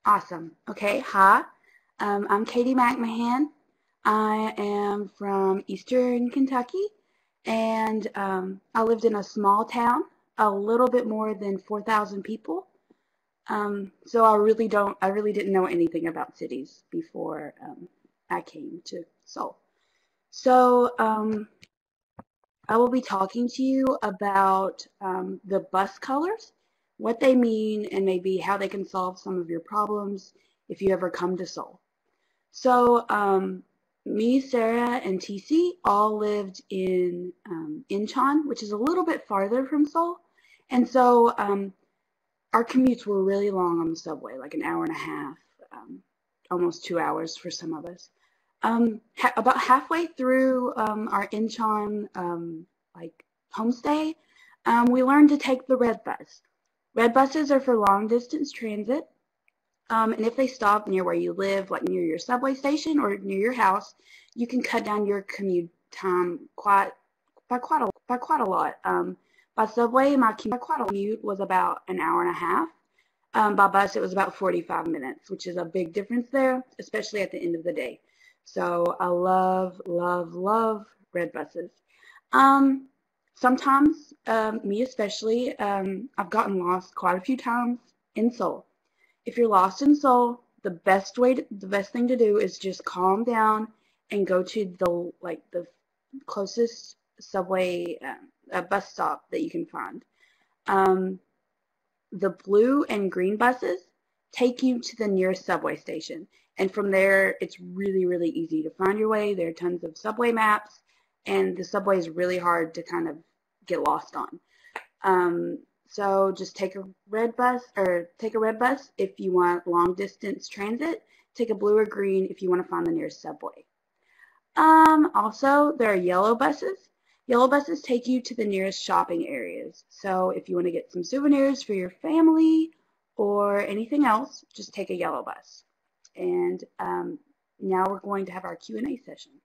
Awesome. Okay, hi. I'm Katie McMahon. I am from Eastern Kentucky, and I lived in a small town, a little bit more than 4,000 people. So I really didn't know anything about cities before I came to Seoul. So I will be talking to you about the bus colors, what they mean, and maybe how they can solve some of your problems if you ever come to Seoul. So me, Sarah, and TC all lived in Incheon, which is a little bit farther from Seoul. And so our commutes were really long on the subway, like an hour and a half, almost 2 hours for some of us. About halfway through our Incheon like homestay, we learned to take the red bus. Red buses are for long distance transit, and if they stop near where you live, like near your subway station or near your house, you can cut down your commute time by quite a lot. By subway, my commute was about an hour and a half. By bus, it was about 45 minutes, which is a big difference there, especially at the end of the day. So I love, love, love red buses. Um, Sometimes, me especially, I've gotten lost quite a few times in Seoul. If you're lost in Seoul, the best thing to do is just calm down and go to the closest subway bus stop that you can find. Um, the blue and green buses take you to the nearest subway station, and from there it's really, really easy to find your way. There are tons of subway maps, and the subway is really hard to kind of get lost on. So just take a red bus if you want long distance transit. Take a blue or green if you want to find the nearest subway. Also, there are yellow buses. Yellow buses take you to the nearest shopping areas. So if you want to get some souvenirs for your family or anything else, just take a yellow bus. And now we're going to have our Q&A session.